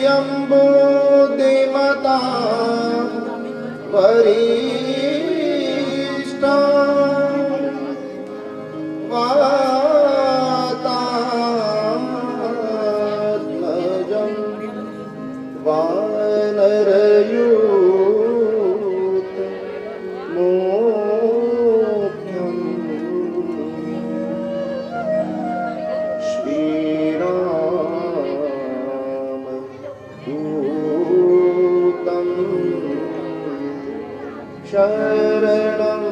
जम्बूद्विमता वरिष्ठा वातात्मजं वानरयूथ मोक्षम् श्रीरामदूतं शरणं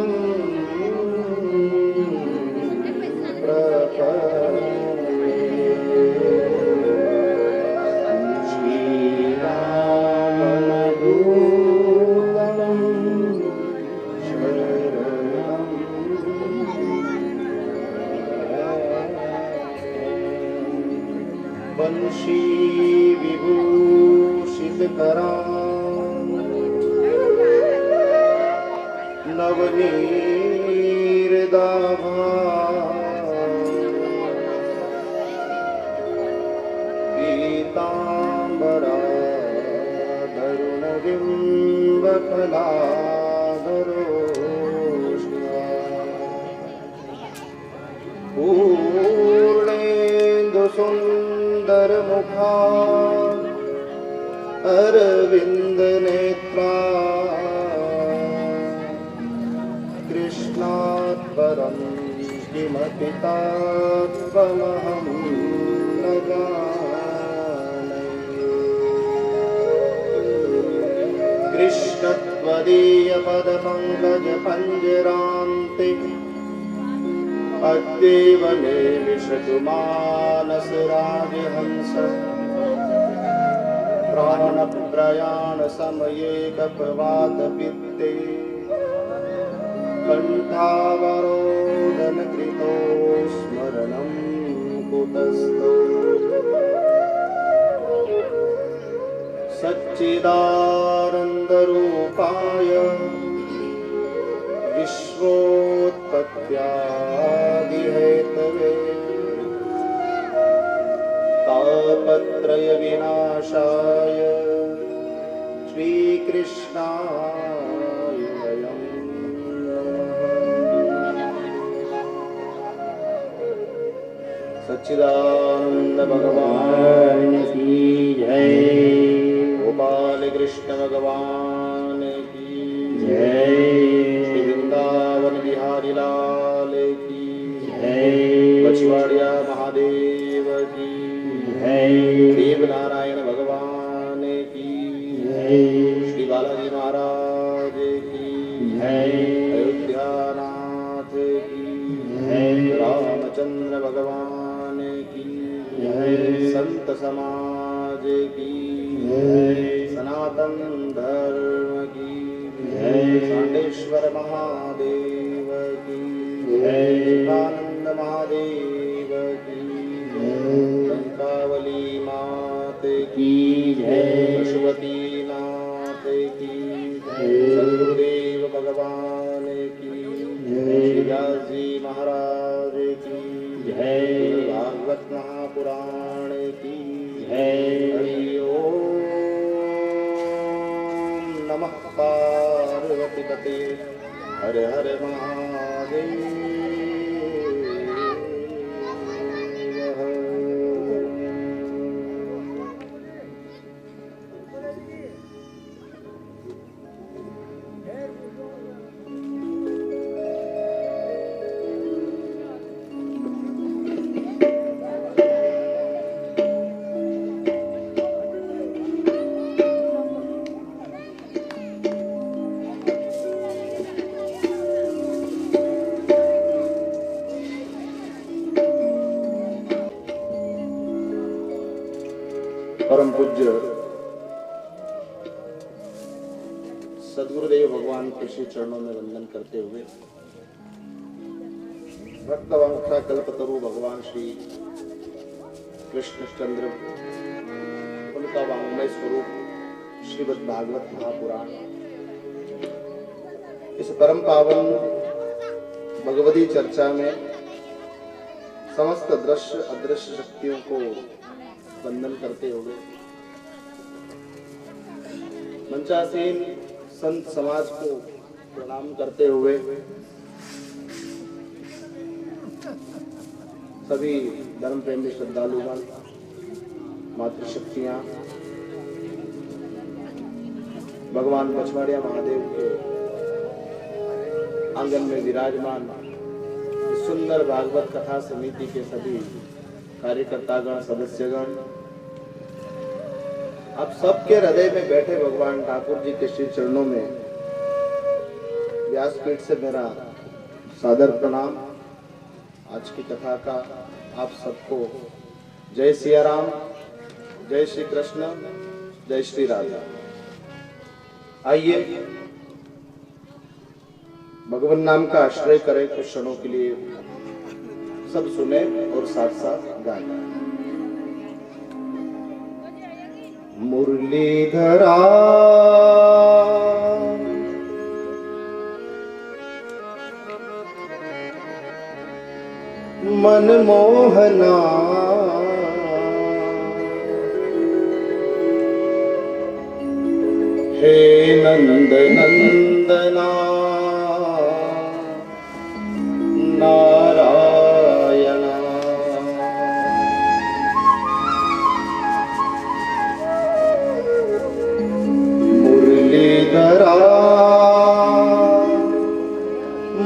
वंशी विभूषितकरां नवनीरदाभां पीताम्बराधरुणबिम्बफलाधरोष्ठा पूर्णेन्दुसुन्दरमुखा अरविन्दनेत्रा कृष्णात् परं किमपि तत्त्वमहं न जाने। कृष्णत्वदीयपदपङ्कजपञ्जरान्ते अद्यैव मे विशतु मानसराजहंस प्राणप्रयाणसमये कपवातपित्ते कण्ठावरोदनकृतो स्मरणं कुतस्तौ सच्चिदानन्दरूपाय विश्वोत्पत्त्यादिहेतवे तापत्रयविनाशाय श्रीकृष्णाय वयं सच्चिदानंद भगवान की जय। गोपाल कृष्ण भगवान की जय। श्री वृंदावन बिहारी लाल की जय। बछवाड़िया महादेव की जय। देव नारायण भगवान की जय। श्री बालाजी महाराज की जय। अयोध्या नाथ की जय। रामचंद्र भगवान की जय। संत समाज की जय। सनातन धर्म की जय। सांडेश्वर महादेव की जय। आनंद महादेव की जय। कंकावली मात की जय। पशुपति नाथ की जय। सद्गुरुदेव भगवान की जय। व्यास जी महाराज की जय। भागवत महापुराण की जय। हरि ओम नमः पार्वती पते हर हर महादेव। परम पूज्य सद्गुरुदेव भगवान के श्री चरणों में वंदन करते हुए भक्तवंशा कल्पतरु भगवान श्री कृष्णचंद्र उनका वांग्मय स्वरूप श्रीमद् भागवत महापुराण इस परम पावन भगवती चर्चा में समस्त दृश्य अदृश्य शक्तियों को वंदन करते हुए मंचासीन संत समाज को प्रणाम करते हुए सभी धर्म प्रेमी श्रद्धालुगण, मातृशक्तियां, भगवान पचवाड़िया महादेव के आंगन में विराजमान सुंदर भागवत कथा समिति के सभी कार्यकर्तागण, सदस्यगण, आप सबके हृदय में बैठे भगवान ठाकुर जी के श्री चरणों में व्यासपीठ से मेरा सादर प्रणाम। आज की कथा का आप सबको जय सिया राम, जय श्री कृष्ण, जय श्री राधा। आइए भगवान नाम का आश्रय करें, कुछ क्षणों के लिए सब सुने और साथ साथ गाएं। मुरलीधरा मनमोहना हे नंद नंदना नारायणा मुरलीधरा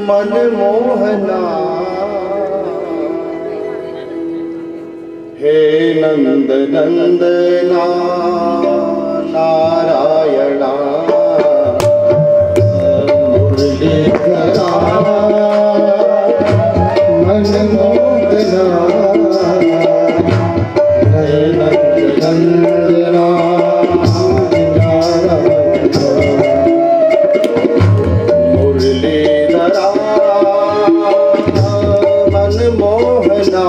मनमोहना हे नंद नंदना नारायणा मुरलीधरा मनमोहना हे नंद नंदना नारायणा मुरलीधरा मनमोहना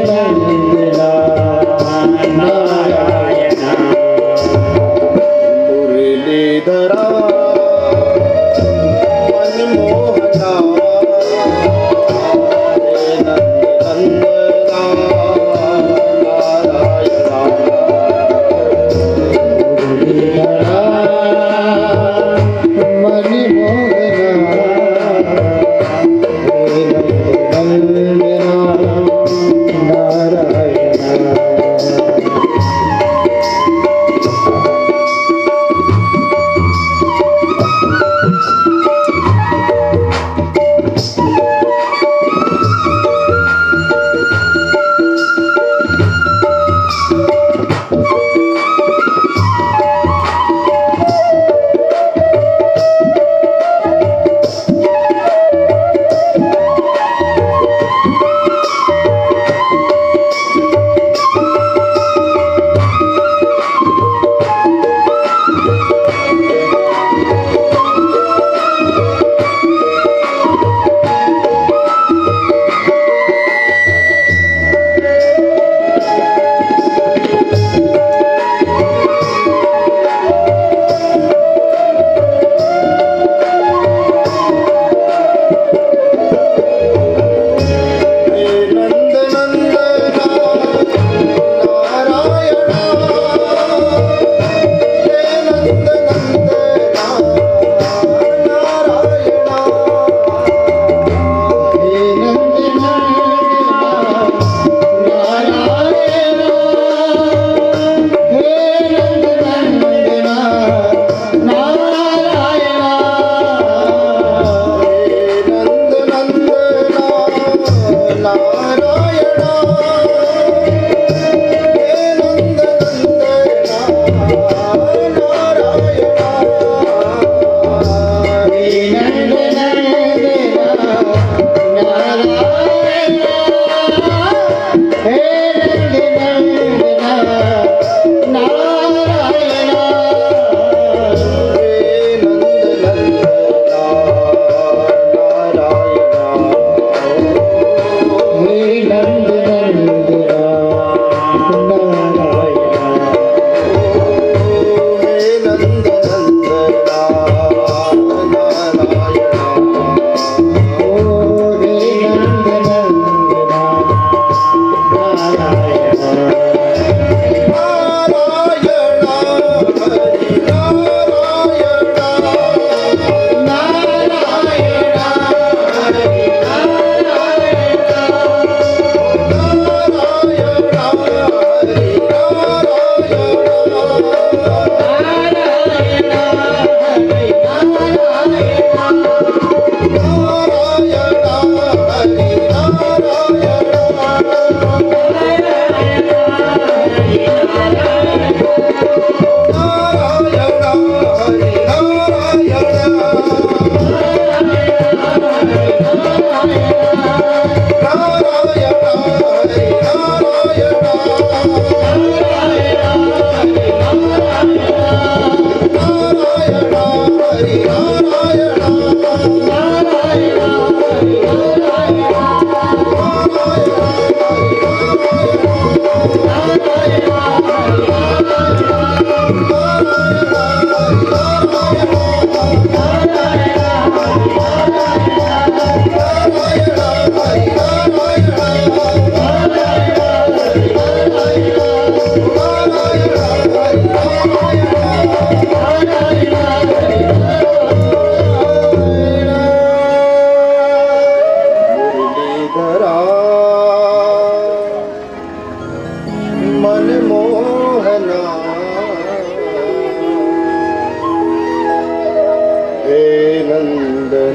नंदना नारायणा मुरलीधरा मनमोहना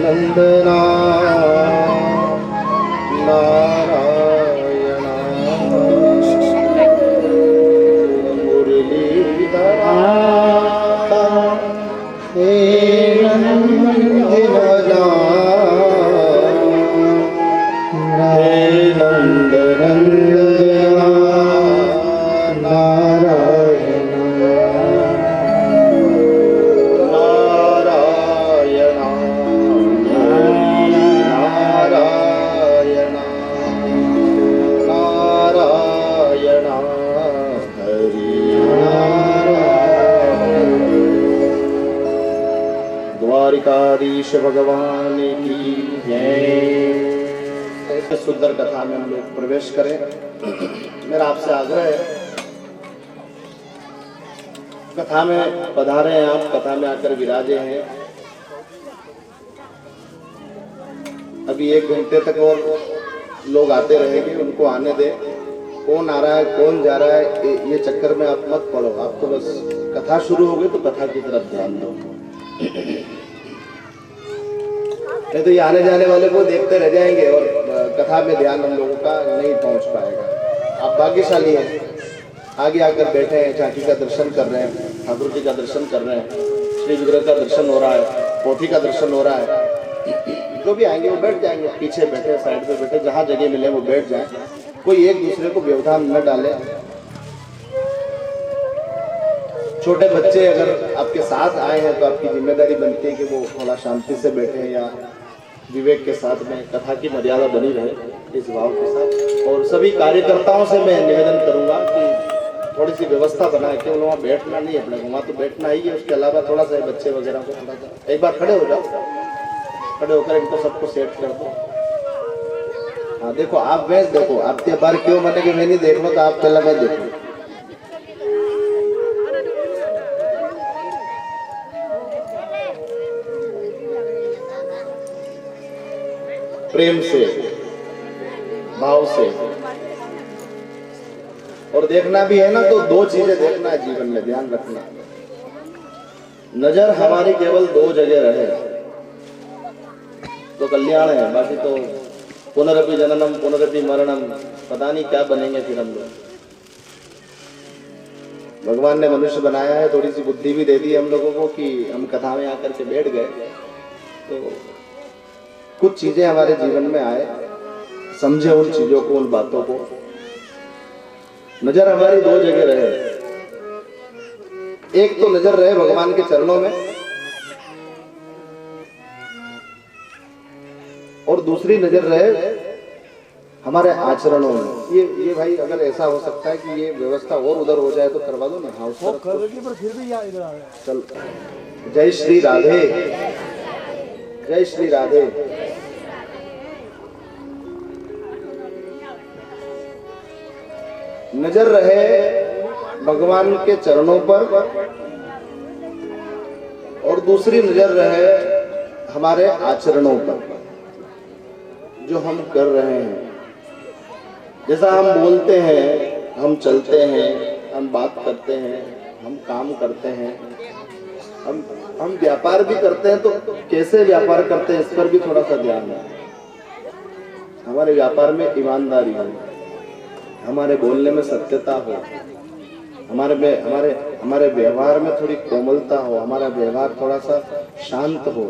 नंदना नारायणा मुरलीधरा हे नंदना हे नंदनंदना द्वारिकाधीश भगवान की जय। सुंदर कथा में हम लोग प्रवेश करें। मेरा आपसे आग्रह है, कथा में पधारे हैं आप, कथा में आकर विराजे हैं। अभी 1 घंटे तक और लोग आते रहेंगे, उनको आने दें। कौन आ रहा है कौन जा रहा है ये चक्कर में आप मत पड़ो। आप तो बस कथा शुरू हो गई तो कथा की तरफ ध्यान दो। नहीं तो ये आने जाने वाले को देखते रह जाएंगे और कथा में ध्यान हम लोगों का नहीं पहुंच पाएगा। आप भाग्यशाली हैं, आगे आकर बैठे हैं, झांकी का दर्शन कर रहे हैं, ठाकुर जी का दर्शन कर रहे हैं, श्री विग्रह का दर्शन हो रहा है, पोथी का दर्शन हो रहा है। जो भी आएंगे वो बैठ जाएंगे, पीछे बैठे, साइड पे बैठे, जहाँ जगह मिले वो बैठ जाए। कोई एक दूसरे को व्यवधान न डाले। छोटे बच्चे अगर आपके साथ आए हैं तो आपकी जिम्मेदारी बनती है कि वो थोड़ा शांति से बैठे या विवेक के साथ में कथा की मर्यादा बनी रहे, इस भाव के साथ। और सभी कार्यकर्ताओं से मैं निवेदन करूंगा कि थोड़ी सी व्यवस्था बनाए, केवल वहाँ बैठना नहीं है, अपने वहाँ तो बैठना ही है, उसके अलावा थोड़ा सा बच्चे वगैरह को थोड़ा सा एक बार खड़े हो जाओ, खड़े होकर इनको सबको सेट कर दो। हाँ देखो, आप वैसे देखो, आपके बार क्यों मैंने कि मैं नहीं देख लो, तो आप पहला मैं देखो। प्रेम से, भाव से। और देखना भी है ना तो 2 चीजें देखना है जीवन में, ध्यान रखना। नजर हमारी केवल 2 जगह रहे तो कल्याण है, बाकी तो पुनरपि जननम पुनरपि मरणम, पता नहीं क्या बनेंगे फिर हम लोग। भगवान ने मनुष्य बनाया है, थोड़ी सी बुद्धि भी दे दी हम लोगों को कि हम कथा में आकर के बैठ गए तो कुछ चीजें हमारे जीवन में आए, समझे उन चीजों को, उन बातों को। नजर हमारी 2 जगह रहे, एक तो नजर रहे भगवान के चरणों में, और दूसरी नजर रहे हमारे आचरणों में ये भाई अगर ऐसा हो सकता है कि ये व्यवस्था और उधर हो जाए तो करवा दो ना। हाँ उस तरफ पर फिर भी इधर आ गया। चल जय श्री राधे, जय श्री राधे। नजर रहे भगवान के चरणों पर और दूसरी नजर रहे हमारे आचरणों पर जो हम कर रहे हैं। जैसा हम बोलते हैं, हम चलते हैं, हम बात करते हैं, हम काम करते हैं, हम व्यापार भी करते हैं, तो कैसे व्यापार करते हैं इस पर भी थोड़ा सा ध्यान है। हमारे व्यापार में ईमानदारी हो, हमारे बोलने में सत्यता हो, हमारे व्यवहार में थोड़ी कोमलता हो, हमारा व्यवहार थोड़ा सा शांत हो,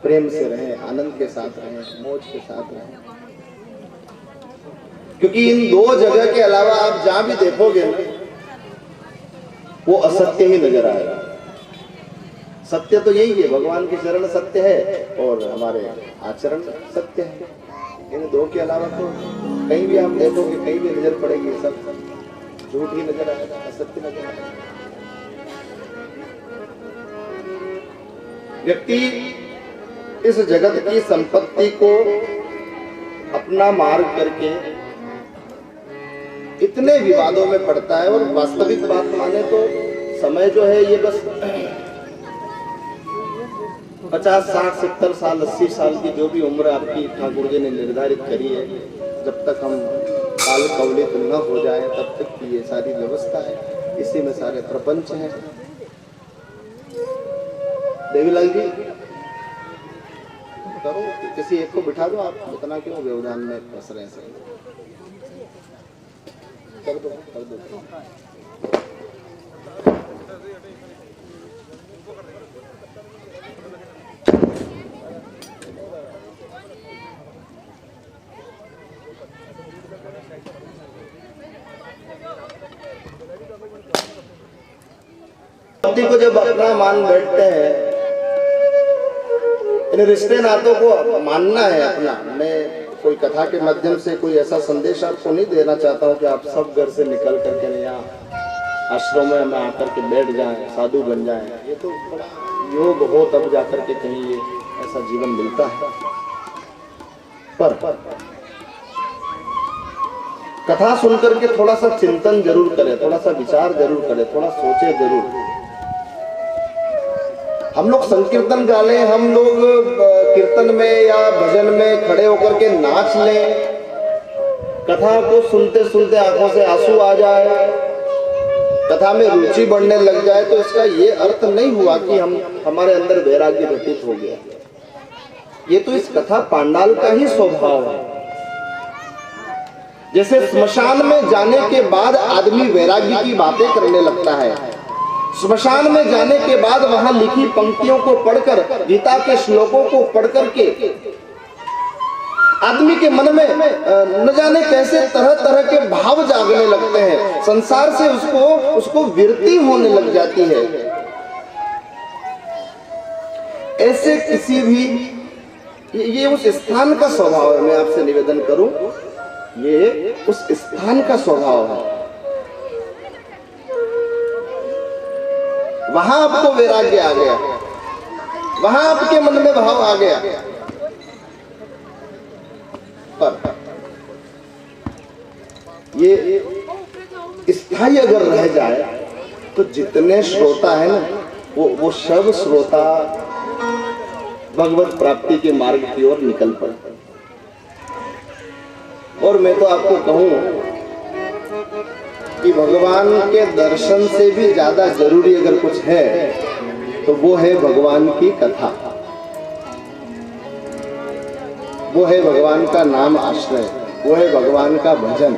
प्रेम से रहे, आनंद के साथ रहे, मौज के साथ रहे। क्योंकि इन दो जगह के अलावा आप जहां भी देखोगे ना वो असत्य ही नजर आएगा। सत्य तो यही है, भगवान के चरण सत्य है और हमारे आचरण सत्य है। इन दो के अलावा तो कहीं भी आप देखोगे, कहीं भी नजर पड़ेगी सब झूठ ही नजर आएगा, असत्य नजर आएगा। व्यक्ति इस जगत की संपत्ति को अपना मार्ग करके इतने विवादों में पड़ता है। और वास्तविक बात माने तो समय जो है ये बस 50, 60, 70 साल, 80 साल की जो भी उम्र आपकी ठाकुर जी ने निर्धारित करी है, जब तक हम काल कवलित न हो जाए तब तक की ये सारी व्यवस्था है, इसी में सारे प्रपंच हैं। देवीलाल जी करो, किसी एक को बिठा दो, आप इतना क्यों व्यवधान में फंस रहे हैं? कर दो, कर दो। भक्ति को जब अपना मान बैठते हैं, इन रिश्ते नातों को मानना है अपना। मैं कोई कथा के माध्यम से कोई ऐसा संदेश आपको नहीं देना चाहता हूँ कि आप सब घर से निकल करके यहाँ आश्रम में आकर के बैठ जाएं, साधु बन जाएं। ये तो बड़ा योग हो तब जाकर के कहीं ये ऐसा जीवन मिलता है। पर कथा सुनकर के थोड़ा सा चिंतन जरूर करें, थोड़ा सा विचार जरूर करें, थोड़ा सोचे जरूर। हम लोग संकीर्तन गा लें, हम लोग कीर्तन में या भजन में खड़े होकर के नाच लें, कथा को सुनते सुनते आंखों से आंसू आ जाए, कथा में रुचि बढ़ने लग जाए, तो इसका ये अर्थ नहीं हुआ कि हमारे अंदर वैराग्य घटित हो गया। ये तो इस कथा पांडाल का ही स्वभाव है। जैसे श्मशान में जाने के बाद आदमी वैराग्य की बातें करने लगता है, श्मशान में जाने के बाद वहां लिखी पंक्तियों को पढ़कर, गीता के श्लोकों को पढ़कर के आदमी के मन में न जाने कैसे तरह तरह के भाव जागने लगते हैं, संसार से उसको विरति होने लग जाती है। ऐसे किसी भी ये उस स्थान का स्वभाव है। मैं आपसे निवेदन करूं, ये उस स्थान का स्वभाव है। वहां आपको वैराग्य आ गया, वहां आपके मन में भाव आ गया। पर ये स्थायी अगर रह जाए तो जितने श्रोता है ना, वो सब श्रोता भगवत प्राप्ति के मार्ग की ओर निकल पड़ते। और मैं तो आपको कहूं कि भगवान के दर्शन से भी ज्यादा जरूरी अगर कुछ है तो वो है भगवान की कथा, वो है भगवान का नाम आश्रय, वो है भगवान का भजन।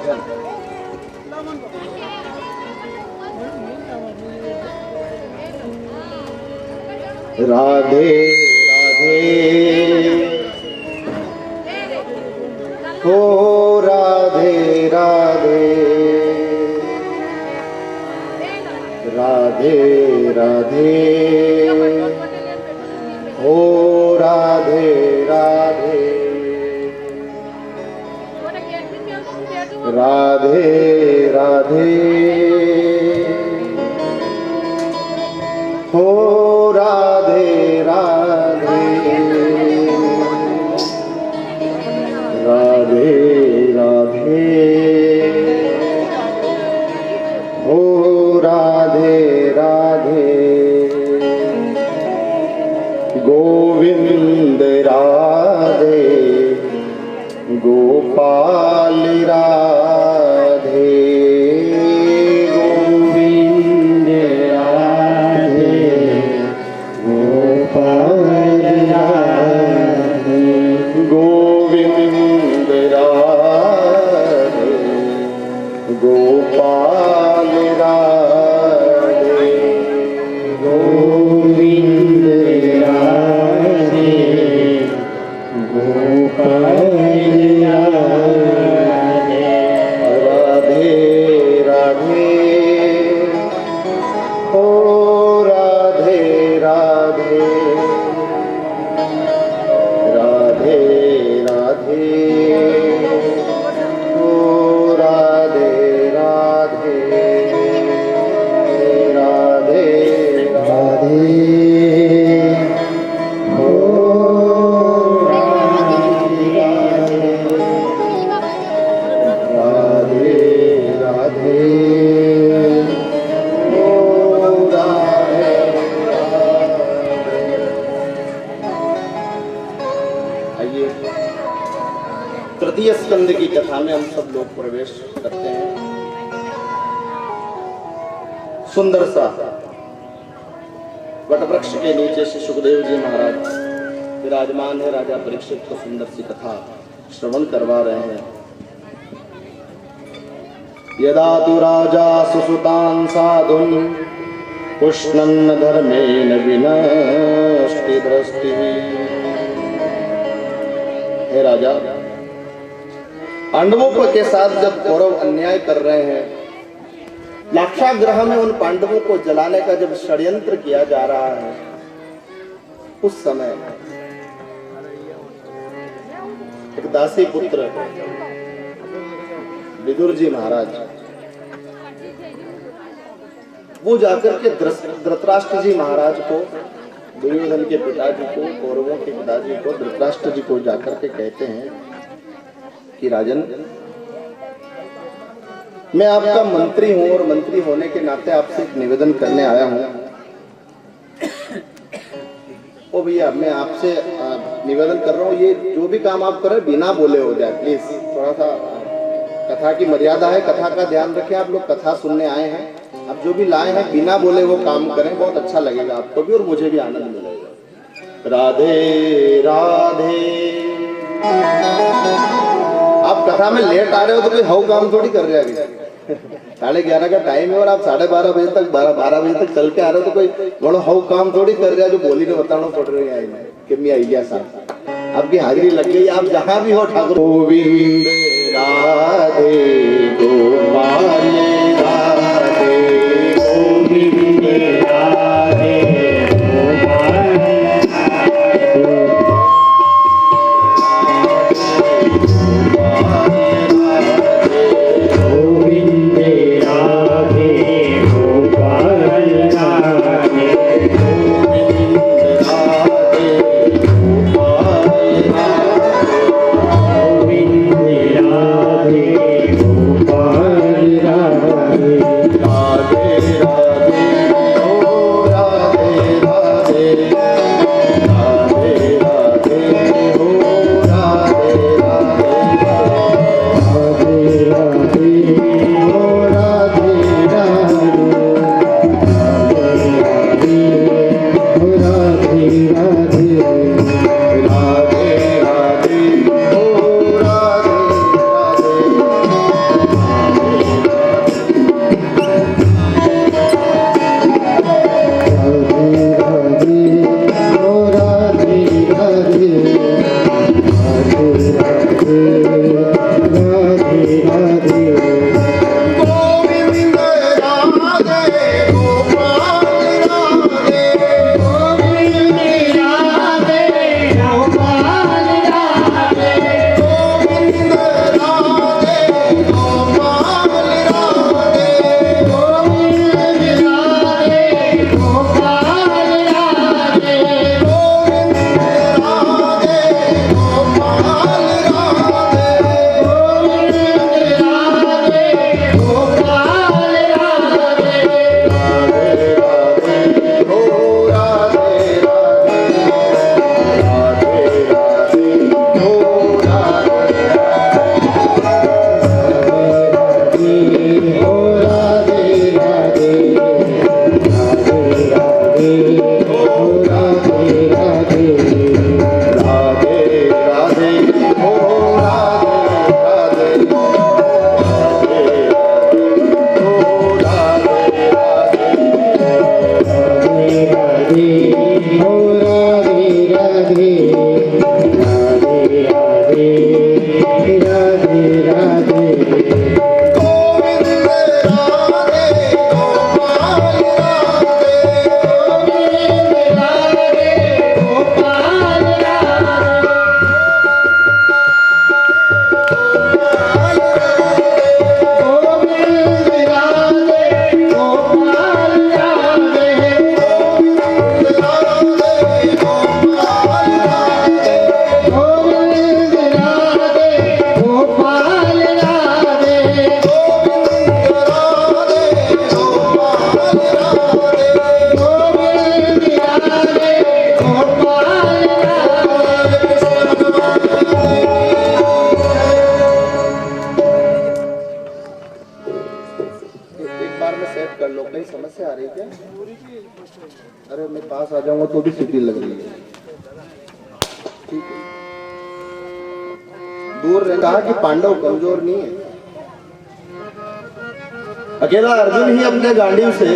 राधे राधे हो राधे राधे, राधे राधे हो राधे राधे। गोविंद राधे गोपाल राधे गोविंद राधे गोपाल राधे गोविंद राधे गोपाल राधे गोविंद राधे गोपाल राधे राधे ओ राधे राधे राधे राधे ओ राधे राधे राधे राधे ओ राधे राधे ओ राधे आइए तृतीय स्कंद की कथा में हम सब लोग प्रवेश करते हैं। सुंदर सा वटवृक्ष के नीचे श्री सुखदेव जी महाराज विराजमान है। राजा परीक्षित को सुंदर सी कथा श्रवण करवा रहे हैं। यदा तु राजा सुसुतान् साधुन् पुष्णन् धर्मेण विनष्टि दृष्टिः। हे राजा, पांडवों के साथ जब कौरव अन्याय कर रहे हैं, लाक्षागृह में उन पांडवों को जलाने का जब षड्यंत्र किया जा रहा है, उस समय एक दासी पुत्र विदुर जी महाराज वो जाकर के धृतराष्ट्र जी महाराज को, दुर्योधन के पिताजी को, कौरवों के पिताजी को, धृतराष्ट्र जी को जाकर के कहते हैं कि राजन, मैं आपका मंत्री हूं और मंत्री होने के नाते आपसे एक निवेदन करने आया हूं। ओ भैया, मैं आपसे निवेदन कर रहा हूं, ये जो भी काम आप कर रहे हैं बिना बोले हो जाए प्लीज। थोड़ा सा कथा की मर्यादा है, कथा का ध्यान रखें। आप लोग कथा सुनने आए हैं, आप जो भी लाए हैं बिना बोले वो काम करें, बहुत अच्छा लगेगा आपको भी और मुझे भी आनंद मिलेगा। राधे राधे। आप कथा में लेट आ रहे हो तो कोई हाउ काम थोड़ी कर रहे हैं। 11:30 का टाइम है और आप 12:30 बजे तक 12 बजे तक चल के आ रहे हो तो कोई बड़ो हाउ काम थोड़ी कर रहे हैं जो बोली ने बताना पड़ रही है कि मैं आई गया साहब, आपकी हाजिरी लग गई। आप जहां भी हो ठाकुर गोविंद राधे गोपाल राधे गोविंद राधे राधे अरे मैं पास आ जाऊंगा तो भी सीटी लग रही है। ठीक है, दूर रह कहा कि पांडव कमजोर नहीं है। अकेला अर्जुन ही अपने गांडीव से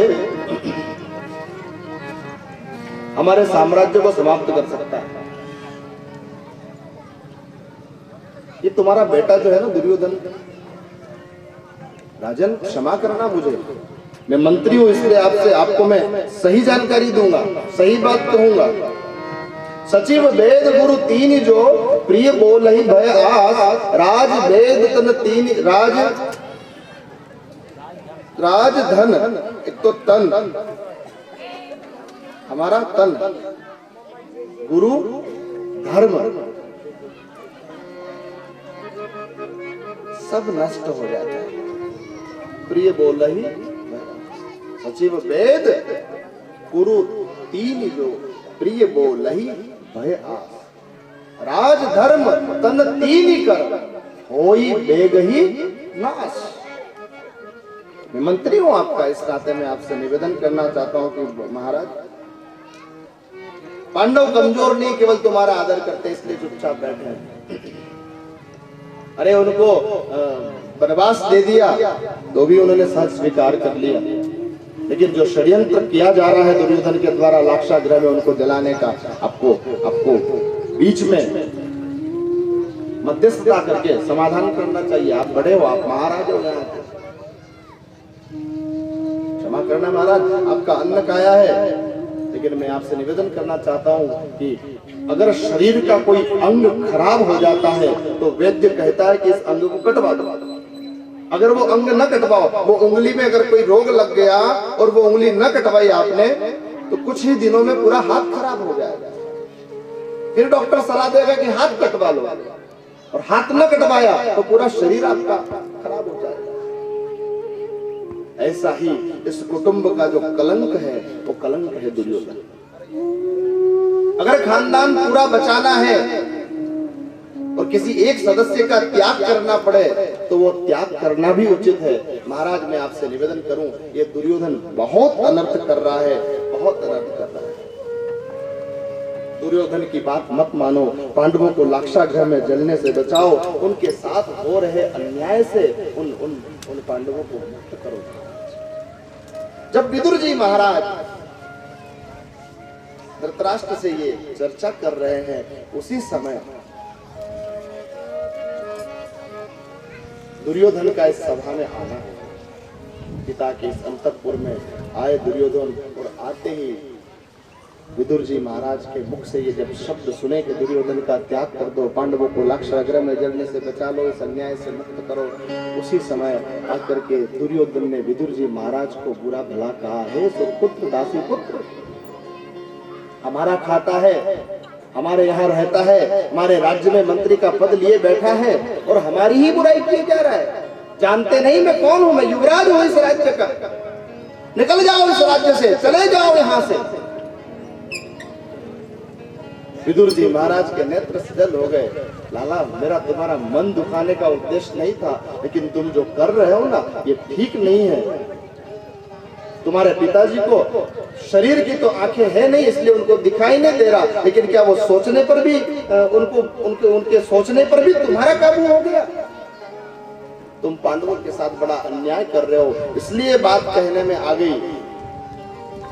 हमारे साम्राज्य को समाप्त कर सकता है। ये तुम्हारा बेटा जो है ना दुर्योधन, राजन क्षमा करना, मुझे मैं मंत्री हूं इसलिए आपको मैं सही जानकारी दूंगा, सही बात कहूंगा। सचिव वेद गुरु तीन जो प्रिय बोल ही भय आस, राज वेद तन तीन राज धन, एक तो तन हमारा तन, गुरु धर्म सब नष्ट हो जाता है। प्रिय बोल ही सचिव वेद गुरु तीन जो प्रिय बोल ही भय आस, राज धर्म तन तीन कर होई बेग ही नाश। मैं मंत्री हूं आपका, इस नाते में आपसे निवेदन करना चाहता हूं कि महाराज पांडव कमजोर नहीं, केवल तुम्हारा आदर करते इसलिए चुपचाप बैठे हैं। अरे उनको वनवास दे दिया तो भी उन्होंने सहज स्वीकार कर लिया, लेकिन जो षड्यंत्र किया जा रहा है दुर्योधन के द्वारा लाक्षागृह में उनको जलाने का, आपको बीच में मध्यस्थता करके समाधान करना चाहिए। आप बड़े हो, आप महाराज हो, क्षमा करना महाराज, आपका अन्न खाया है। लेकिन मैं आपसे निवेदन करना चाहता हूं कि अगर शरीर का कोई अंग खराब हो जाता है तो वैद्य कहता है कि इस अंग को कटवा दो। अगर वो अंग न कटवाओ, वो उंगली में अगर कोई रोग लग गया और वो उंगली न कटवाई आपने तो कुछ ही दिनों में पूरा हाथ खराब हो जाएगा। फिर डॉक्टर सलाह देगा कि हाथ कटवा लो, और हाथ न कटवाया तो पूरा शरीर आपका खराब हो जाएगा। ऐसा ही इस कुटुंब का जो कलंक है वो कलंक है दुर्योधन। अगर खानदान पूरा बचाना है और किसी एक सदस्य का त्याग करना पड़े तो वो त्याग करना भी उचित है। महाराज मैं आपसे निवेदन करूं, ये दुर्योधन बहुत अनर्थ कर रहा है, बहुत अनर्थ कर रहा है। दुर्योधन की बात मत मानो, पांडवों को लाक्षागृह में जलने से बचाओ, उनके साथ हो रहे अन्याय से उन पांडवों को मुक्त करो। जब विदुर जी महाराज धृतराष्ट्र से ये चर्चा कर रहे हैं, उसी समय दुर्योधन का इस सभा में आना है। पिता के इस अंतःपुर में आए दुर्योधन, और आते ही विदुर जी महाराज के मुख से ये जब शब्द सुने कि दुर्योधन का त्याग कर दो, पांडवों को लाक्षागृह में जलने से बचा लो, इस अन्याय से मुक्त करो, उसी समय आकर के दुर्योधन ने विदुर जी महाराज को बुरा भला कहा, हे सुपुत्र दासी पुत्र, हमारा खाता है, हमारे यहाँ रहता है, हमारे राज्य में मंत्री का पद लिए बैठा है और हमारी ही बुराई की जा रहा है। जानते नहीं मैं कौन हूं? मैं युवराज हूं इस राज्य का। निकल जाओ इस राज्य से, चले जाओ यहां से। विदुर जी महाराज के नेत्र सजल हो गए। लाला, मेरा तुम्हारा मन दुखाने का उद्देश्य नहीं था, लेकिन तुम जो कर रहे हो ना ये ठीक नहीं है। तुम्हारे पिताजी को शरीर की तो आंखें है नहीं इसलिए उनको दिखाई नहीं दे रहा, लेकिन क्या वो सोचने पर भी उनके सोचने पर भी तुम्हारा काबू हो गया? तुम पांडवों के साथ बड़ा अन्याय कर रहे हो, इसलिए बात कहने में आ गई,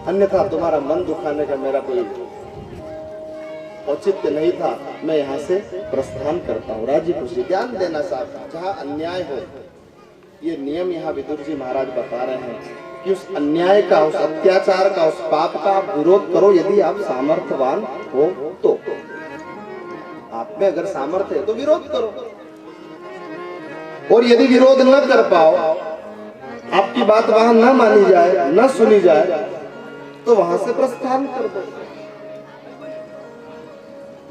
अन्यथा तुम्हारा मन दुखाने का मेरा कोई औचित्य नहीं था, मैं यहाँ से प्रस्थान करता हूँ। राजी खुशी ध्यान देना साहब, जहाँ अन्याय हो, ये नियम यहाँ विदुर जी महाराज बता रहे हैं कि उस अन्याय का, उस अत्याचार का, उस पाप का आप विरोध करो यदि आप सामर्थ्यवान हो तो। आप में अगर सामर्थ्य है तो विरोध करो, और यदि विरोध न कर पाओ, आपकी बात वहां न मानी जाए, न सुनी जाए, तो वहां से प्रस्थान कर दो।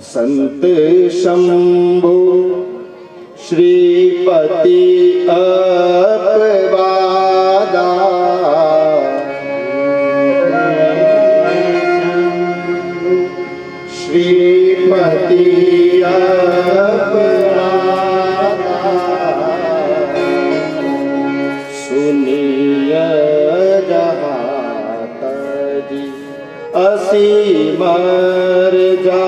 संत शंभु श्रीपति अपवादा, श्रीपति अपवादा, सुनिय जहाँ तजी असीम मर्यादा,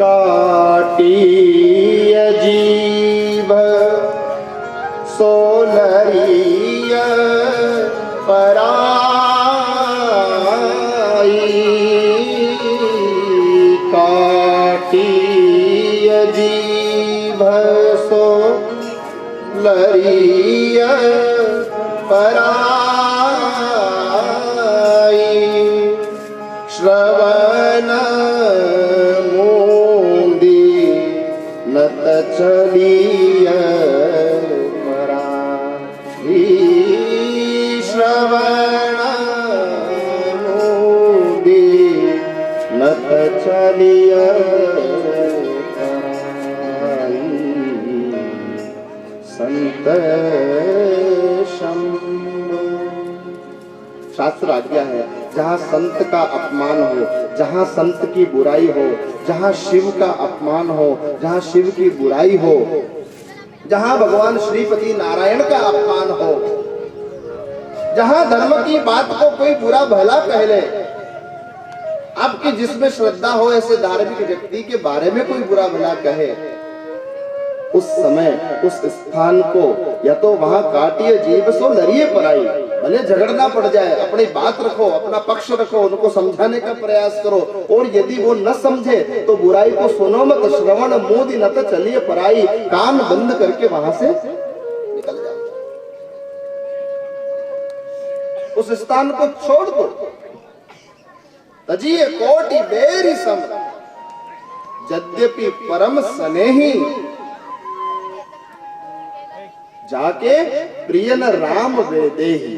काटिय जीव सोलरिय पराई, काटिय जीव सोलरिय पराई, श्रवण चलिय पराई, श्रवण मोदी नत चलिय पराई, संत शंभु। शास्त्र आज्ञा है, जहाँ संत का अपमान हो, जहाँ संत की बुराई हो, जहाँ शिव का अपमान हो, जहाँ शिव की बुराई हो, जहाँ भगवान श्रीपति नारायण का अपमान हो, जहाँ धर्म की बात को कोई बुरा भला कह ले, आपकी जिसमें श्रद्धा हो ऐसे धार्मिक व्यक्ति के बारे में कोई बुरा भला कहे, उस समय उस स्थान को या तो वहां काटिए जीव सो लड़िए पराई, भले झगड़ना पड़ जाए, अपनी बात रखो, अपना पक्ष रखो, उनको समझाने का प्रयास करो, और यदि वो न समझे तो बुराई को सुनो मत, श्रवण मोदी न तो चलिए पराई, कान बंद करके वहां से निकल जाओ, उस स्थान को छोड़ दो। तजिए कोटि बेरी सम यद्यपि परम स्नेही, जाके प्रियन राम वेदेहि,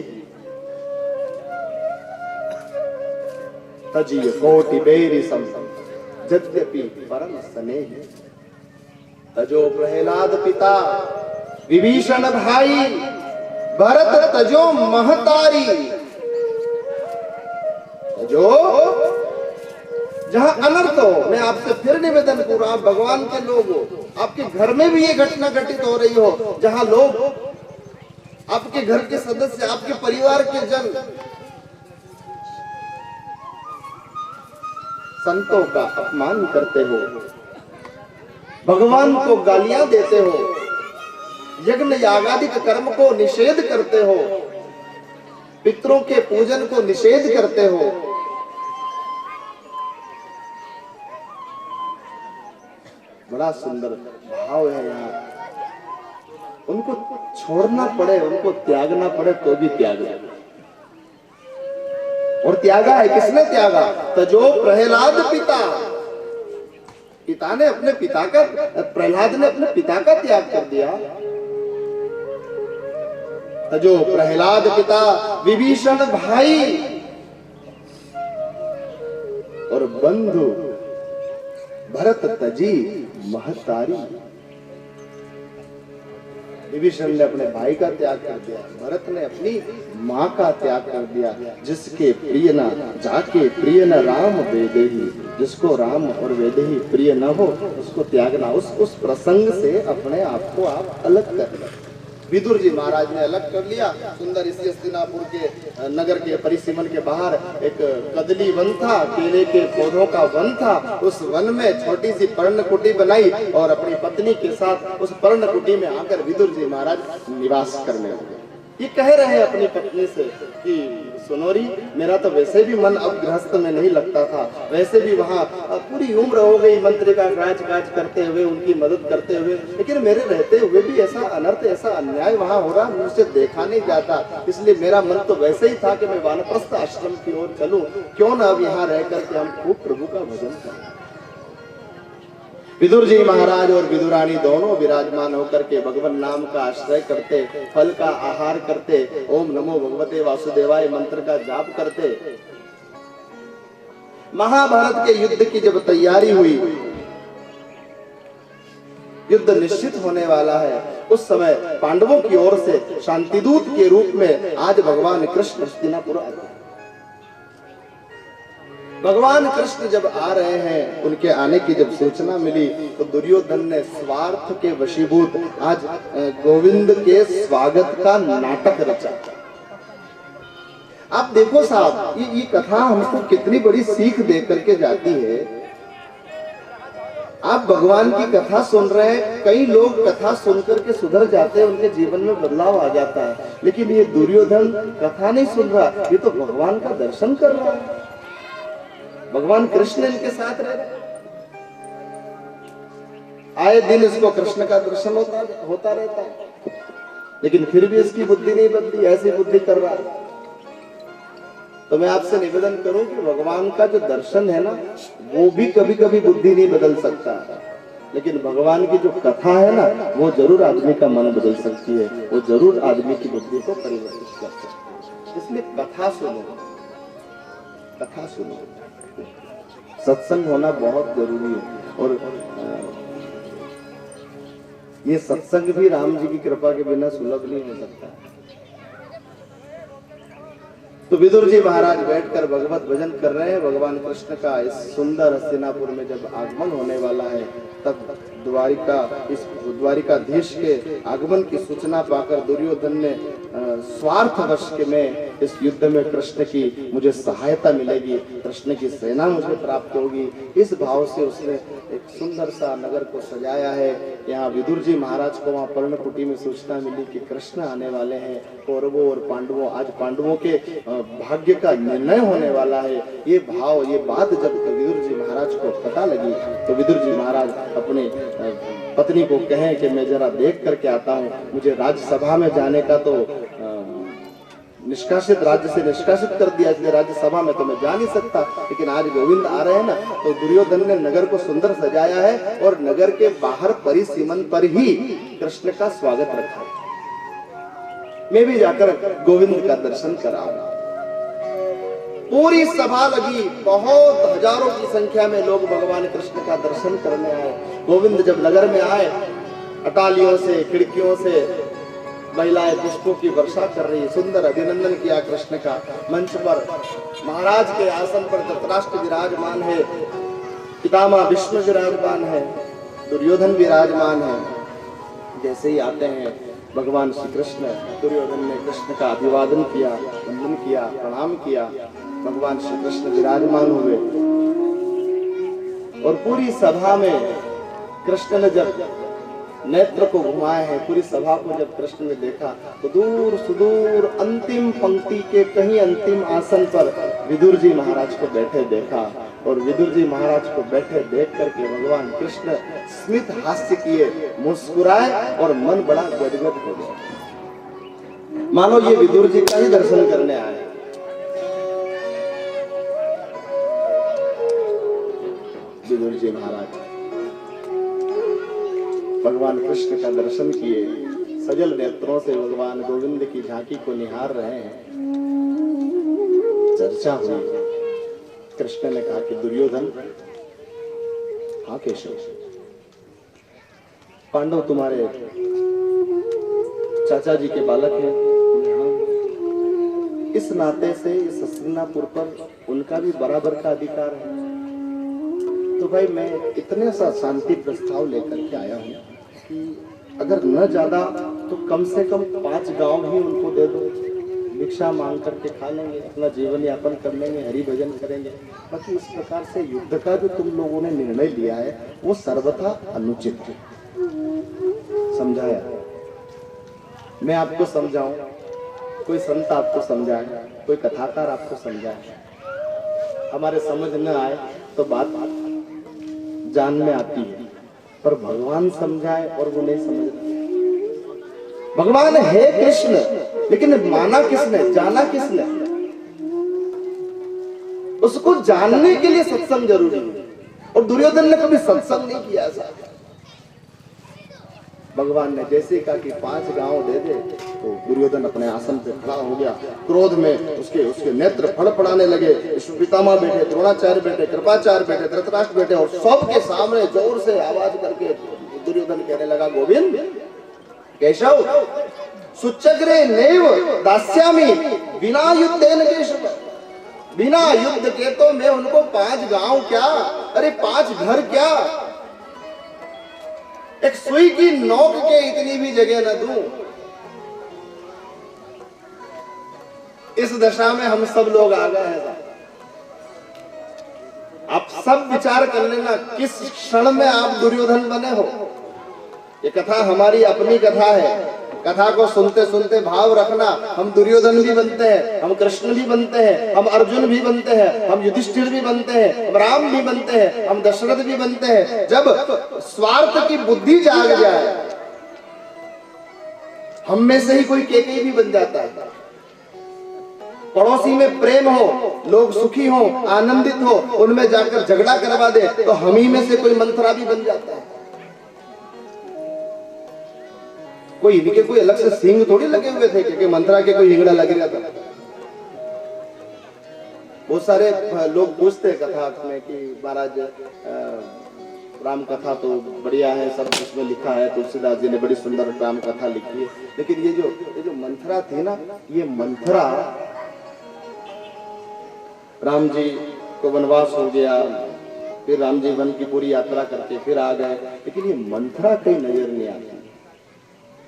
तजिए कोटि बेरी सम यद्यपि परम स्नेही, तजो प्रहलाद पिता विभीषण भाई, भरत तजो महतारी, तजो जहां अनर्थ हो। मैं आपसे फिर निवेदन करूं, आप भगवान के लोग हो, आपके घर में भी ये घटना घटित हो रही हो, जहां लोग, आपके घर के सदस्य, आपके परिवार के जन संतों का अपमान करते हो, भगवान को गालियां देते हो, यज्ञ यागादिक कर्म को निषेध करते हो, पितरों के पूजन को निषेध करते हो, बड़ा सुंदर भाव है यहाँ। उनको छोड़ना पड़े, उनको त्यागना पड़े तो भी त्याग, और त्यागा है, किसने त्यागा? तजो प्रहलाद पिता, पिता ने अपने पिता का, प्रहलाद ने अपने पिता का त्याग कर दिया। तजो प्रहलाद पिता विभीषण भाई और बंधु भरत तजी महतारी। विभीषण ने अपने भाई का त्याग कर दिया, भरत ने अपनी माँ का त्याग कर दिया। जिसके प्रिय न जाके प्रिय न राम वेदेही, जिसको राम और वेदेही प्रिय न हो उसको त्यागना, उस प्रसंग से अपने आप को आप अलग कर लें। विदुर जी महाराज ने अलग कर लिया। सुंदर इसी हस्तिनापुर के नगर के परिसीमन के बाहर एक कदली वन था, केले के पौधों का वन था। उस वन में छोटी सी पर्णकुटी बनाई और अपनी पत्नी के साथ उस पर्णकुटी में आकर विदुर जी महाराज निवास करने लगे। ये कह रहे हैं अपनी पत्नी से कि सुनोरी, मेरा तो वैसे भी मन अब गृहस्थ में नहीं लगता था, वैसे भी वहाँ पूरी उम्र हो गई मंत्री का काज काज करते हुए, उनकी मदद करते हुए, लेकिन मेरे रहते हुए भी ऐसा अनर्थ, ऐसा अन्याय वहाँ हो रहा, मुझसे देखा नहीं जाता। इसलिए मेरा मन तो वैसे ही था कि मैं वानप्रस्थ आश्रम की ओर चलूं, क्यों न अब यहाँ रह करके हम खूब प्रभु का भजन करें। विदुर जी महाराज और विदुरानी दोनों विराजमान होकर के भगवान नाम का आश्रय करते, फल का आहार करते, ओम नमो भगवते वासुदेवाय मंत्र का जाप करते। महाभारत के युद्ध की जब तैयारी हुई, युद्ध निश्चित होने वाला है, उस समय पांडवों की ओर से शांतिदूत के रूप में आज भगवान कृष्ण हस्तिनापुर आए। भगवान कृष्ण जब आ रहे हैं, उनके आने की जब सूचना मिली तो दुर्योधन ने स्वार्थ के वशीभूत आज गोविंद के स्वागत का नाटक रचा। आप देखो साहब, ये कथा हमको कितनी बड़ी सीख दे करके जाती है। आप भगवान की कथा सुन रहे हैं, कई लोग कथा सुनकर के सुधर जाते हैं, उनके जीवन में बदलाव आ जाता है, लेकिन ये दुर्योधन कथा नहीं सुन रहा, ये तो भगवान का दर्शन कर रहा है। भगवान कृष्ण इनके साथ रह रहे, आए दिन इसको कृष्ण का दर्शन होता रहता है, लेकिन फिर भी इसकी बुद्धि नहीं बदली, ऐसी बुद्धि कर रहा है। तो मैं आपसे निवेदन करूं कि भगवान का जो दर्शन है ना, वो भी कभी कभी बुद्धि नहीं बदल सकता, लेकिन भगवान की जो कथा है ना, वो जरूर आदमी का मन बदल सकती है, वो जरूर आदमी की बुद्धि को परिवर्तित कर सकती है। इसलिए कथा सुनो, कथा सुनो, सत्संग होना बहुत जरूरी है। और ये सत्संग भी राम जी की कृपा के बिना सुलभ नहीं हो सकता। तो विदुर जी महाराज बैठकर भगवत भजन कर रहे हैं। भगवान कृष्ण का इस सुंदर हस्तिनापुर में जब आगमन होने वाला है, तब द्वारिकाधीश के आगमन की सूचना पाकर दुर्योधन ने स्वार्थवश में इस युद्ध में कृष्ण की मुझे सहायता मिलेगी, कृष्ण की सेना मुझे प्राप्त होगी, इस भाव से उसने एक सुंदर सा नगर को सजाया है। यहाँ विदुर जी महाराज को वहाँ पर्णकुटी में सूचना मिली कि कृष्ण आने वाले हैं। कौरवों और पांडवों, आज पांडवों के भाग्य का निर्णय होने वाला है। ये भाव, ये बात जब विदुर जी महाराज को पता लगी तो विदुर जी महाराज अपने पत्नी को कहें कि मैं जरा देख करके आता हूँ, मुझे राज्यसभा में जाने का तो निष्कासित, राज्य से निष्कासित कर दिया, इसलिए राज्यसभा में तो मैं जा नहीं सकता, लेकिन आज गोविंद आ रहे हैं ना, तो दुर्योधन ने नगर को सुंदर सजाया है और नगर के बाहर परिसीमन पर ही कृष्ण का स्वागत रखा है। मैं भी जाकर गोविंद का दर्शन कराऊंगा। पूरी सभा लगी, बहुत हजारों की संख्या में लोग भगवान कृष्ण का दर्शन करने आए। गोविंद जब नगर में आए, अटालियों से, खिड़कियों से महिलाएं पुष्पों की वर्षा कर रही, सुंदर अभिनंदन किया कृष्ण का। मंच पर महाराज के आसन पर धृतराष्ट्र विराजमान है, पितामह भीष्म विराजमान है, दुर्योधन विराजमान है। जैसे ही आते हैं भगवान श्री कृष्ण, दुर्योधन ने कृष्ण का अभिवादन किया, वंदन किया, प्रणाम किया। भगवान श्री कृष्ण विराजमान हुए और पूरी सभा में कृष्ण ने जब नेत्र को घुमाए हैं, पूरी सभा को जब कृष्ण ने देखा तो दूर सुदूर अंतिम पंक्ति के कहीं अंतिम आसन पर विदुर जी महाराज को बैठे देखा। और विदुर जी महाराज को बैठे देख करके भगवान कृष्ण स्मित हास्य किए, मुस्कुराए और मन बड़ा गदगद हो गया, मानो ये विदुर जी का ही दर्शन करने आए। विदुर जी महाराज भगवान कृष्ण का दर्शन किए, सजल नेत्रों से भगवान गोविंद की झांकी को निहार रहे हैं। चर्चा हुई, कृष्ण ने कहा कि दुर्योधन, हाँ केशव, पांडव तुम्हारे चाचा जी के बालक हैं, इस नाते से इस हस्तिनापुर पर उनका भी बराबर का अधिकार है। तो भाई मैं इतने सा शांति प्रस्ताव लेकर के आया हूँ कि अगर न ज्यादा तो कम से कम 5 गांव भी उनको दे दो, भिक्षा मांग करके खा लेंगे, अपना जीवन यापन कर लेंगे, हरि भजन करेंगे। बाकी इस प्रकार से युद्ध का जो तुम लोगों ने निर्णय लिया है वो सर्वथा अनुचित है। समझाया, मैं आपको समझाऊं, कोई संत आपको समझाए, कोई कथाकार आपको समझाए, हमारे समझ न आए तो बात जान में आती है, पर भगवान समझाए और वो नहीं समझ। भगवान है कृष्ण, लेकिन माना किसने, जाना किसने? उसको जानने के लिए सत्संग जरूरी है, और दुर्योधन ने कभी सत्संग नहीं किया ऐसा। भगवान ने जैसे कहा कि 5 गांव दे दे, तो दुर्योधन अपने आसन पे खड़ा हो गया। क्रोध में उसके नेत्र फड़फड़ाने लगे। पितामह बैठे, द्रोणाचार्य बैठे, कृपाचार्य बैठे, धृतराष्ट्र बैठे, और सबके सामने जोर से आवाज करके दुर्योधन कहने लगा, गोविंद, केशव, सुचक्रे नैव दास्यामि बिना युद्धेन केशव। बिना युद्ध के तो मैं उनको 5 गांव क्या, अरे 5 घर क्या, एक सुई की नोक के इतनी भी जगह न दूं। इस दशा में हम सब लोग आ गए हैं। आप सब विचार कर लेना किस क्षण में आप दुर्योधन बने हो। ये कथा हमारी अपनी कथा है। कथा को सुनते सुनते भाव रखना, हम दुर्योधन भी बनते हैं, हम कृष्ण भी बनते हैं, हम अर्जुन भी बनते हैं, हम युधिष्ठिर भी बनते हैं, हम राम भी बनते हैं, हम दशरथ भी बनते हैं। जब स्वार्थ की बुद्धि जाग जाए, हम में से ही कोई केकई भी बन जाता है। पड़ोसी में प्रेम हो, लोग सुखी हो, आनंदित हो, उनमें जाकर झगड़ा करवा दे तो हम ही में से कोई मंथरा भी बन जाता है। कोई इनके कोई अलग से सिंह थोड़ी लगे हुए थे क्योंकि मंथरा के कोई हिंगड़ा लग गया था। बहुत सारे लोग पूछते कथा में कि महाराज राम कथा तो बढ़िया है, सब उसमें लिखा है, तुलसीदास जी ने बड़ी सुंदर राम कथा लिखी है, लेकिन ये जो मंथरा थी ना, ये मंथरा, राम जी को वनवास हो गया, फिर राम जी वन की पूरी यात्रा करके फिर आ गए, लेकिन ये मंथरा कहीं नजर नहीं आती।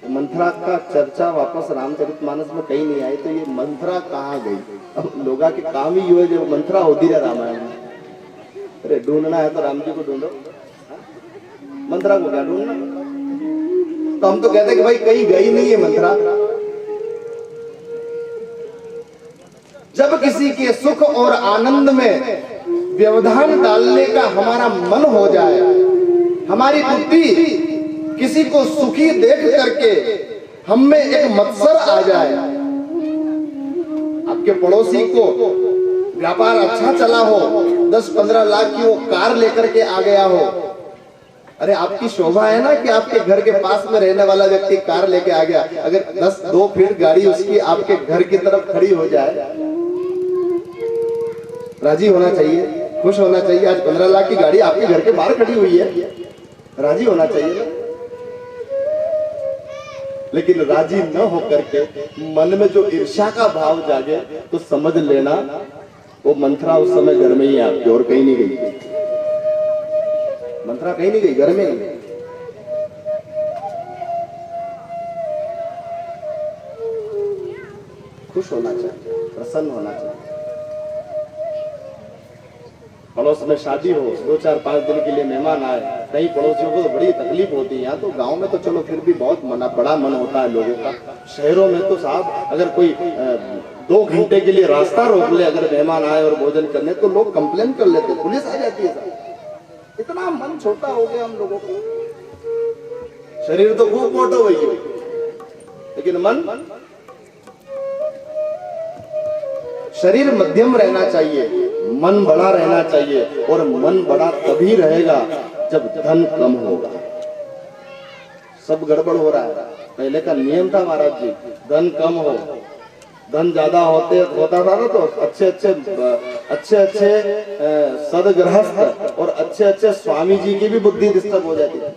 मंथरा का चर्चा वापस रामचरितमानस में कहीं नहीं आई, तो ये मंथरा कहाँ गई? अब लोगों के काम ही हुए जो मंथरा होती है रामायण में। अरे ढूंढना है तो राम जी को ढूंढो, मंथरा को क्या ढूंढना? तो हम तो कहते हैं कि भाई कहीं गई नहीं है मंथरा। जब किसी के सुख और आनंद में व्यवधान डालने का हमारा मन हो जाए, हमारी बुद्धि किसी को सुखी देख करके हम में एक मत्सर आ जाए, आपके पड़ोसी को व्यापार अच्छा चला हो, 10-15 लाख की वो कार लेकर के आ गया हो, अरे आपकी शोभा है ना कि आपके घर के पास में रहने वाला व्यक्ति कार लेके आ गया, अगर 10-2 फीट गाड़ी उसकी आपके घर की तरफ खड़ी हो जाए, राजी होना चाहिए, खुश होना चाहिए। आज 15 लाख की गाड़ी आपके घर के बाहर खड़ी हुई है, राजी होना चाहिए ना। लेकिन राजी न होकर के मन में जो ईर्ष्या का भाव जागे तो समझ लेना वो मंथरा उस समय घर में ही आपकी, और कहीं नहीं गई। मंथरा कहीं नहीं गई, घर में ही। खुश होना चाहिए, प्रसन्न होना चाहिए। पड़ोस में शादी हो, 2-4-5 दिन के लिए मेहमान आए, कई पड़ोसियों को तो बड़ी तकलीफ होती है। यहाँ तो गांव में तो चलो फिर भी बहुत बड़ा मन होता है लोगों का। शहरों में तो साहब अगर कोई 2 घंटे के लिए रास्ता रोक ले, अगर मेहमान आए और भोजन करने, तो लोग कंप्लेन कर लेते, पुलिस आ जाती है साहब। इतना मन छोटा हो गया हम लोगों को। शरीर तो खूब मोटा हुई है, लेकिन मन, शरीर मध्यम रहना चाहिए, मन बड़ा रहना चाहिए, और मन बड़ा तभी रहेगा जब धन कम होगा। सब गड़बड़ हो रहा है। पहले का नियम था महाराज जी, धन कम हो, धन ज्यादा होता था ना तो अच्छे सदगृहस्थ और अच्छे स्वामी जी की भी बुद्धि डिस्टर्ब हो जाती थी।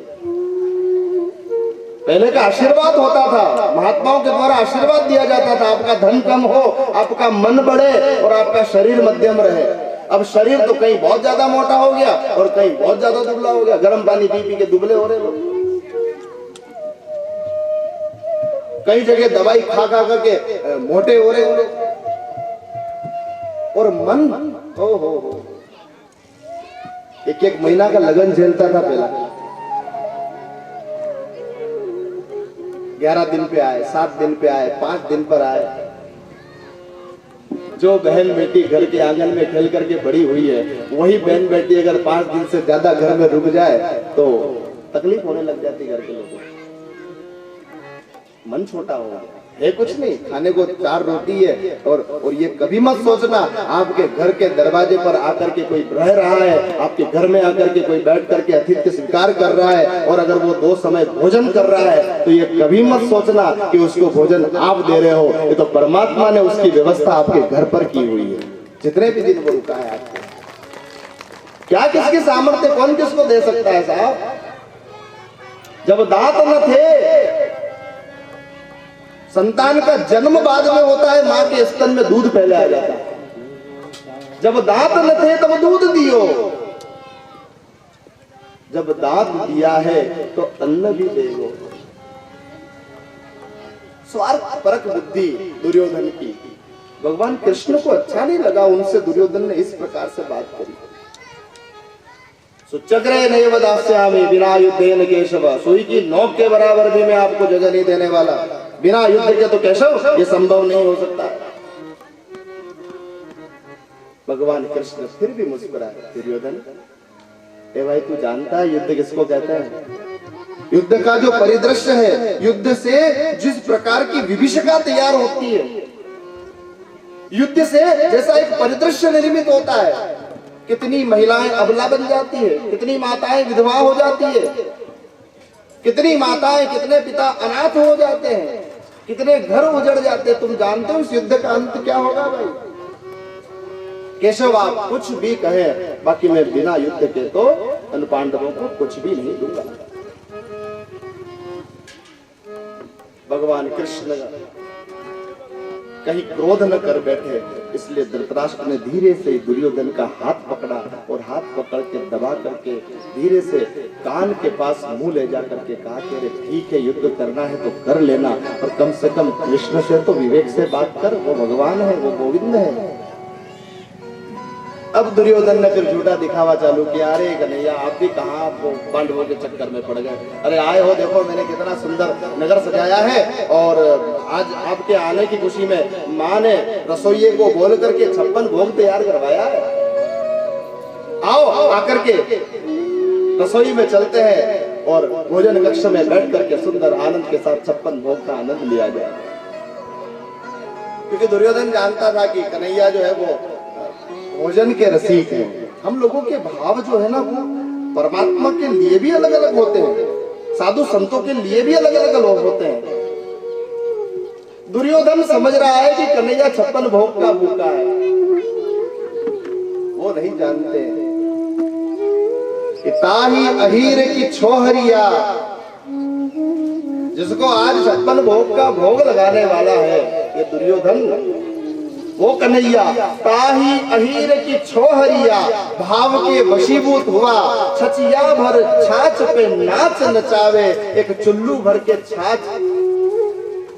पहले का आशीर्वाद होता था, महात्माओं के द्वारा आशीर्वाद दिया जाता था, आपका धन कम हो, आपका मन बढ़े और आपका शरीर मध्यम रहे। अब शरीर तो कहीं बहुत ज्यादा मोटा हो गया और कहीं बहुत ज्यादा दुबला हो गया। गर्म पानी पी पी के दुबले हो रहे लोग, कई जगह दवाई खा खा करके मोटे हो रहे लोग। और मन हो 1-1 महीना का लगन झेलता था पहला। 11 दिन पे आए, 7 दिन पे आए, 5 दिन पर आए, जो बहन बेटी घर के आंगन में खेल करके बड़ी हुई है, वही बहन बेटी अगर 5 दिन से ज्यादा घर में रुक जाए तो तकलीफ होने लग जाती घर के लोगों को। मन छोटा हो है, कुछ नहीं, खाने को 4 रोटी है। और ये कभी मत सोचना आपके घर के दरवाजे पर आकर के कोई रह रहा है, आपके घर में आकर के कोई बैठ करके अतिथि स्वीकार कर रहा है, और अगर वो 2 समय भोजन कर रहा है तो ये कभी मत सोचना कि उसको भोजन आप दे रहे हो। ये तो परमात्मा ने उसकी व्यवस्था आपके घर पर की हुई है। जितने भी दिन वो रुका है आपको, क्या किसकी सामर्थ्य, कौन किसको दे सकता है साहब। जब दांत न थे, संतान का जन्म बाद में होता है, मां के स्तन में दूध पहले आ जाता है। जब दांत न थे तब दूध दियो, जब दांत दिया है तो अन्न भी देगो। स्वार्थ परक बुद्धि दुर्योधन की। भगवान कृष्ण को अच्छा नहीं लगा, उनसे दुर्योधन ने इस प्रकार से बात करी। सुचक्रे नैव दास्यामि बिना युद्धेन केशव, सुई की नोक के बराबर भी मैं आपको जगह नहीं देने वाला। बिना युद्ध के तो केशव ये संभव नहीं हो सकता। भगवान कृष्ण फिर भी मुस्कुराए, दुर्योधन ए भाई तू जानता है युद्ध किसको कहते हैं? युद्ध का जो परिदृश्य है, युद्ध से जिस प्रकार की विभीषिका तैयार होती है, युद्ध से जैसा एक परिदृश्य निर्मित होता है, कितनी महिलाएं अबला बन जाती है, कितनी माताएं विधवा हो जाती है, कितनी माताएं कितने पिता अनाथ हो जाते हैं, कितने घर उजड़ जाते हैं। तुम जानते हो इस युद्ध का अंत क्या होगा भाई? केशव आप कुछ भी कहें, बाकी मैं बिना युद्ध के तो उन पांडवों को कुछ भी नहीं दूंगा। भगवान कृष्ण कहीं क्रोध न कर बैठे, इसलिए धृतराष्ट्र ने धीरे से दुर्योधन का हाथ पकड़ा और हाथ पकड़ के दबा करके धीरे से कान के पास मुंह ले जा करके कहा कि अरे ठीक है, युद्ध करना है तो कर लेना, और कम से कम कृष्ण से तो विवेक से बात कर, वो भगवान है, वो गोविंद है। अब दुर्योधन ने फिर झूठा दिखावा चालू किया, अरे कन्हैया आप भी कहाँ पांडवों के चक्कर में पड़ गए, अरे आए हो देखो मैंने कितना सुंदर नगर सजाया है, और आज आपके आने की खुशी में माँ ने रसोइये को बोल करके 56 भोग तैयार करवाया है। आओ आकर के रसोई में चलते हैं और भोजन कक्ष में बैठ करके सुंदर आनंद के साथ 56 भोग का आनंद लिया जाए। क्योंकि दुर्योधन जानता था कि कन्हैया जो है वो भोजन के रसिक हैं। हम लोगों के भाव जो है ना वो परमात्मा के लिए भी अलग अलग होते हैं, साधु संतों के लिए भी अलग अलग होते हैं। दुर्योधन समझ रहा है कि कन्हैया 56 भोग का भूखा है, वो नहीं जानते कि ताही अहीर की छोहरिया, जिसको आज 56 भोग का भोग लगाने वाला है ये दुर्योधन, वो कन्हैया ताही अहीर की छोहरिया, भाव के वशीभूत हुआ, छचिया भर छाछ पे नाच नचावे, एक चुल्लू भर के छाछ